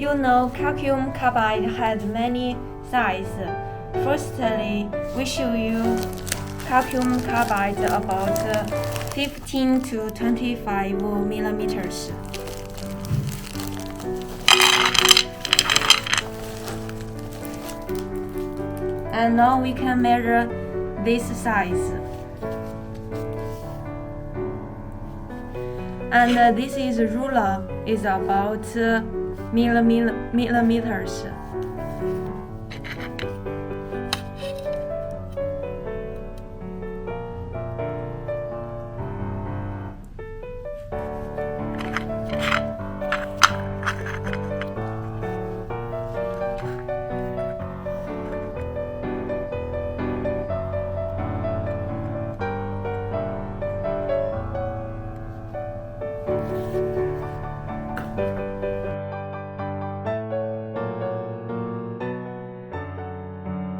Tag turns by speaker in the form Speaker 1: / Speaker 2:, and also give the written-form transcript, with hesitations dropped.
Speaker 1: You know calcium carbide has many sizes. Firstly, we show you calcium carbide about 15 to 25 millimeters. And now we can measure this size. And this is ruler is about millimeters.